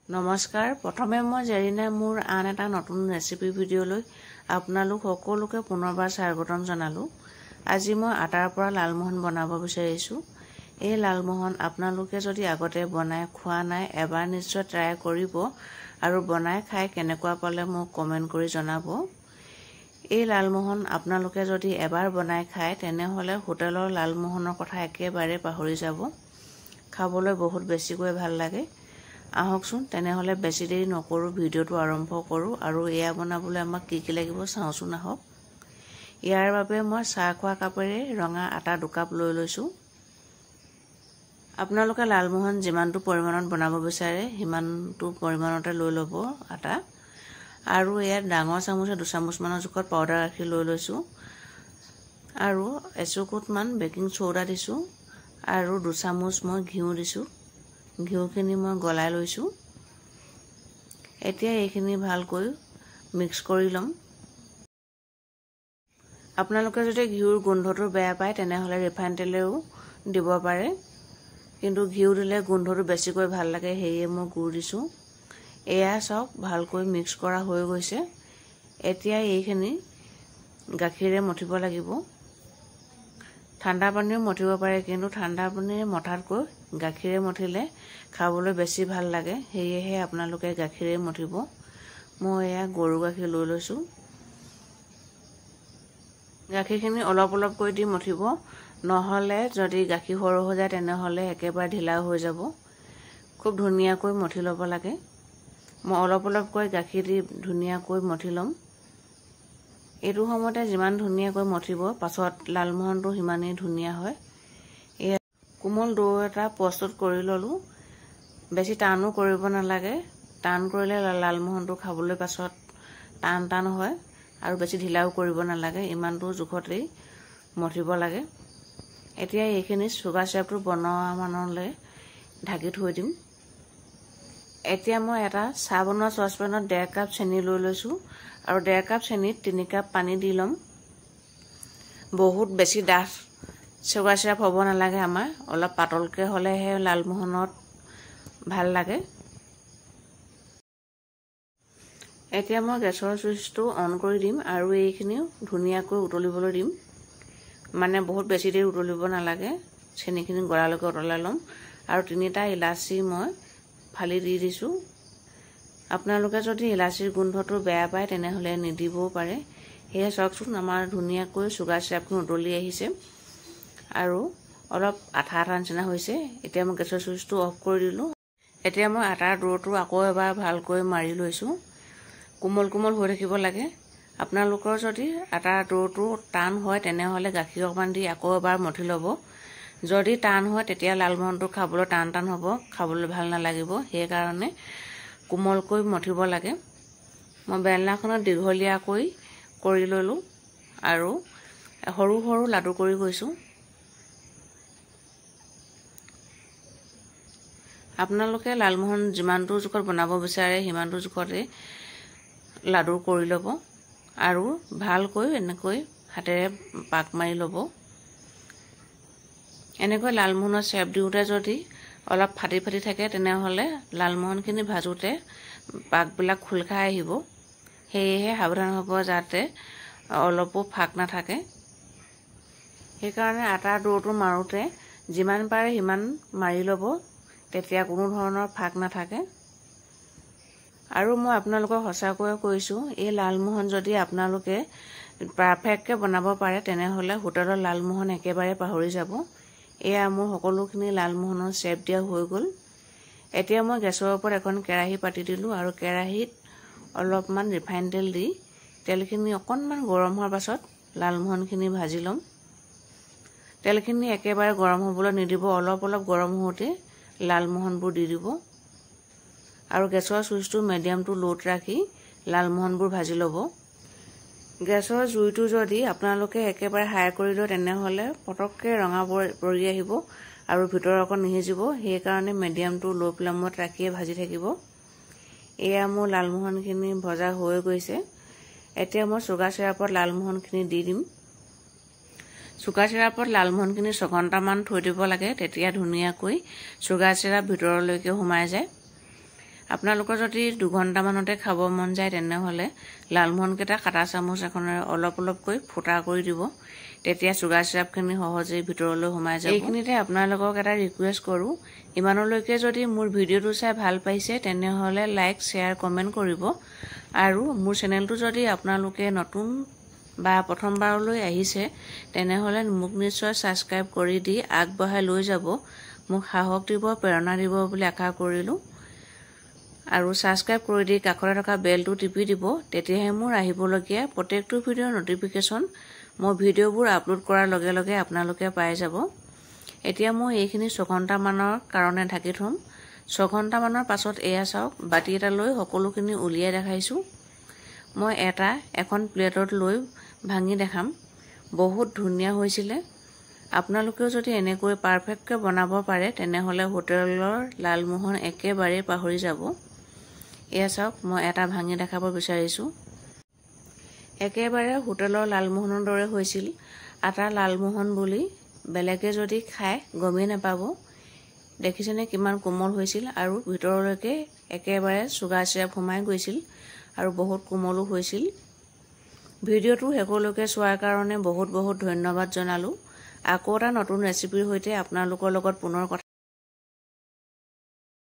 নমস্কাৰ প্ৰথমে মই জেৰিনা মোৰ আন এটা নতুন ৰেচিপি ভিডিঅ'লৈ আপোনালোক সকলোকে পুনৰবাৰ স্বাগতম জনালো। আজি মই আটাৰ পৰা লালমোহন বনাব বিচাৰিছো। এই লালমোহন আপোনালোকে যদি আগতে বনাই খোৱা নাই এবাৰ নিশ্চয় ট্ৰাই কৰিব আৰু বনাই খাই কেনেকুৱা পালে মোক কমেন্ট কৰি জনাব। এই লালমোহন আপোনালোকে যদি এবাৰ বনাই খায় তেনেহলে হোটেলৰ লালমোহনৰ কথা একেবাৰে পাহৰি যাব। খাবলৈ বহুত বেছিকৈ ভাল লাগে। আহকচোন তেনেহলে বেছি দেৰি নকৰো ভিডিঅটো আৰম্ভ কৰো আৰু এয়া বনাবলৈ আমাক কি লাগিব চাওচোন আহক। ইয়াৰ বাবে মই চাহ খোৱা কাপেৰে ৰঙা আটা 2 কাপ লৈ লৈছো। আপোনালোকে লালমোহন যিমানটো পৰিমাণত বনাব বিচাৰে সিমানটো পৰিমাণতে লৈ ল'ব আটা। আৰু ইয়াত ডাঙৰ চামুচে 2 চামুচ মানৰ জোখত পাউডাৰ গাখীৰ লৈ লৈছো আৰু এচুকুট মান বেকিং সোডা দিছো আৰু 2 চামুচ মই ঘিউ দিছো। ঘিউখিনি মই গলাই লৈছো। এতিয়া এইখিনি ভালকৈ মিক্স কৰি লম। আপোনালোকে যদি ঘিউৰ গোন্ধটো বেয়া পায় তেনেহলে ৰিফাইন তেলেও দিব পাৰে, কিন্তু ঘিউ দিলে গোন্ধটো বেছিকৈ ভাল লাগে সেয়ে মই গুড় দিছো। এয়া সব ভালকৈ মিক্স কৰা হৈ গৈছে। এতিয়া এইখিনি গাখীৰে মঠিব লাগিব। ঠাণ্ডা পানীও মঠিব পাৰে, কিন্তু ঠাণ্ডা পানীৰে মঠাতকৈ গাখীৰে মঠিলে খাবলৈ বেছি ভাল লাগে, সেয়েহে আপোনালোকে গাখীৰে মঠিব। মই এয়া গৰু গাখীৰ লৈ লৈছো। গাখীৰখিনি অলপ অলপকৈ দি মঠিব, নহলে যদি গাখীৰ সৰু হৈ যায় তেনেহলে একেবাৰে ঢিলা হৈ যাব। খুব ধুনীয়াকৈ মঠি ল'ব লাগে। মই অলপ অলপকৈ গাখীৰ দি ধুনীয়াকৈ মঠি ল'ম। এইটো সময়তে যিমান ধুনীয়াকৈ মঠিব পাছত লালমোহনটো সিমানেই ধুনীয়া হয়। এয়া কোমল ডো এটা প্ৰস্তুত কৰি ললো। বেছি টানো কৰিব নালাগে, টান কৰিলে লালমোহনটো খাবলৈ পাছত টান টান হয় আৰু বেছি ঢিলাও কৰিব নালাগে, ইমানটো জোখতেই মঠিব লাগে। এতিয়া এইখিনি সুগাৰ চিৰাপটো বনোৱা মানলৈ ঢাকি থৈ দিম। এতিয়া মই এটা চাহ বনোৱা চচপেনত 1.5 কাপ চেনি লৈ লৈছো আৰু 1.5 কাপ চেনিত 3 কাপ পানী দি লম। বহুত বেছি ডাঠ সুগাৰ চিৰাপ হ'ব নালাগে, আমাৰ অলপ পাতলকে হলেহে লালমোহনত ভাল লাগে। এতিয়া মই গেছৰ চুইচটো অন কৰি দিম আৰু এইখিনিও ধুনীয়াকৈ উতলিবলৈ দিম। মানে বহুত বেছি দেৰি উতলিব নালাগে, চেনিখিনি গৰালৈকে উতলাই লম আৰু 3টা ইলাচি মই ফালি দি দিছো। আপোনালোকে যদি ইলাচিৰ গোন্ধটো বেয়া পায় তেনেহলে নিদিবও পাৰে। সেয়ে চাওকচোন আমাৰ ধুনীয়াকৈ সুগাৰ চিৰাপখিনি উতলি আহিছে আৰু অলপ আঠা আঠা নিচিনা হৈছে। এতিয়া মই গেছৰ চুইচটো অফ কৰি দিলো। এতিয়া মই আটাৰ ডোটো আকৌ এবাৰ ভালকৈ মাৰি লৈছো। কোমল কোমল হৈ থাকিব লাগে। আপোনালোকৰ যদি আটাৰ ডোটো টান হয় তেনেহলে গাখীৰ অকমান দি আকৌ এবাৰ মঠি ল'ব। যদি টান হয় তেতিয়া লালমোহনটো খাবলৈ টান টান হ'ব, খাবলৈ ভাল নালাগিব, সেই কাৰণে কোমলকৈ মঠিব লাগে। মই বেলনাখনত দীঘলীয়াকৈ কৰি ললো আৰু সৰু সৰু লাডু কৰি গৈছো। আপোনালোকে লালমোহন যিমানটো জোখত বনাব বিচাৰে সিমানটো জোখতে লাডু কৰি ল'ব আৰু ভালকৈ এনেকৈ হাতেৰে পাক মাৰি ল'ব। এনেকৈ লালমোহনৰ চেপ দিওঁতে যদি অলপ ফাটি ফাটি থাকে তেনেহলে লালমোহনখিনি ভাজোতে পাকবিলাক খোল খাই আহিব। সেয়েহে সাৱধান হ'ব যাতে অলপো ফাক নাথাকে। সেইকাৰণে আটাৰ ডোটো মাৰোতে যিমান পাৰে সিমান মাৰি ল'ব, তেতিয়া কোনো ধৰণৰ ফাক নাথাকে। আৰু মই আপোনালোকক সঁচাকৈ কৈছো, এই লালমোহন যদি আপোনালোকে পাৰফেক্টকে বনাব পাৰে তেনেহলে হোটেলৰ লালমোহন একেবাৰে পাহৰি যাব। এয়া মোৰ সকলোখিনি লালমোহনৰ চেপ দিয়া হৈ গ'ল। এতিয়া মই গেছৰ ওপৰত এখন কেৰাহী পাতি দিলো আৰু কেৰাহীত অলপমান ৰিফাইন তেল দি তেলখিনি অকণমান গৰম হোৱাৰ পাছত লালমোহনখিনি ভাজি ল'ম। তেলখিনি একেবাৰে গৰম হ'বলৈ নিদিব, অলপ অলপ গৰম হওঁতে লালমোহনবোৰ দি দিব আৰু গেছৰ চুইচটো মিডিয়াম টু লোত ৰাখি লালমোহনবোৰ ভাজি ল'ব। গেছৰ জুইটো যদি আপোনালোকে একেবাৰে হাই কৰি লয় তেনেহলে পটককে ৰঙা পৰি আহিব আৰু ভিতৰ অকণ নিসিজিব, সেইকাৰণে মিডিয়াম টু লো ফ্লেমত ৰাখিয়ে ভাজি থাকিব। এয়া মোৰ লালমোহনখিনি ভজা হৈ গৈছে। এতিয়া মই সুগাৰ চিৰাপত লালমোহনখিনি দি দিম। সুগাৰ চিৰাপত লালমোহনখিনি 6 ঘণ্টামান থৈ দিব লাগে, তেতিয়া ধুনীয়াকৈ সুগাৰ চিৰাপ ভিতৰলৈকে সোমাই যায়। আপোনালোকৰ যদি 2 ঘণ্টামানতে খাব মন যায় তেনেহ'লে লালমোহনকেইটা কাটা চামুচ এখনেৰে অলপ অলপকৈ ফুটা কৰি দিব। তেতিয়া চুগাৰ চিৰাপখিনি সহজেই ভিতৰলৈ সোমাই যাব। এইখিনিতে আপোনালোকক এটা ৰিকুৱেষ্ট কৰোঁ, ইমানলৈকে যদি মোৰ ভিডিঅ'টো চাই ভাল পাইছে তেনেহ'লে লাইক, শ্বেয়াৰ, কমেণ্ট কৰিব। আৰু মোৰ চেনেলটো যদি আপোনালোকে নতুন বা প্ৰথমবাৰলৈ আহিছে তেনেহ'লে মোক নিশ্চয় ছাবস্ক্ৰাইব কৰি দি আগবঢ়াই লৈ যাব। মোক সাহস দিব, প্ৰেৰণা দিব বুলি আশা কৰিলোঁ। আৰু ছাবস্ক্ৰাইব কৰি দি কাষতে থকা বেলটো টিপি দিব, তেতিয়াহে মোৰ আহিবলগীয়া প্ৰত্যেকটো ভিডিঅ'ৰ নটিফিকেশ্যন মই ভিডিঅ'বোৰ আপলোড কৰাৰ লগে লগে আপোনালোকে পাই যাব। এতিয়া মই এইখিনি 6 ঘণ্টামানৰ কাৰণে ঢাকি থ'ম। 6 ঘণ্টামানৰ পাছত এয়া চাওক, বাতি এটা লৈ সকলোখিনি উলিয়াই দেখাইছোঁ। মই এখন প্লেটত লৈ ভাঙি দেখাম। বহুত ধুনীয়া হৈছিলে। আপোনালোকেও যদি এনেকৈ পাৰফেক্টকৈ বনাব পাৰে তেনেহ'লে হোটেলৰ লালমোহন একেবাৰে পাহৰি যাব। এয়া চাওক, মই এটা ভাঙি দেখাব বিচাৰিছোঁ। একেবাৰে হোটেলৰ লালমোহনৰ দৰে হৈছিল। আটা লালমোহন বুলি বেলেগে যদি খায় গমেই নাপাব। দেখিছেনে কিমান কোমল হৈছিল আৰু ভিতৰলৈকে একেবাৰে চুগাৰ চিৰাপ সোমাই গৈছিল আৰু বহুত কোমলো হৈছিল। ভিডিঅ'টো শেষলৈকে চোৱাৰ কাৰণে বহুত বহুত ধন্যবাদ জনালোঁ। আকৌ এটা নতুন ৰেচিপিৰ সৈতে আপোনালোকৰ লগত পুনৰ কথা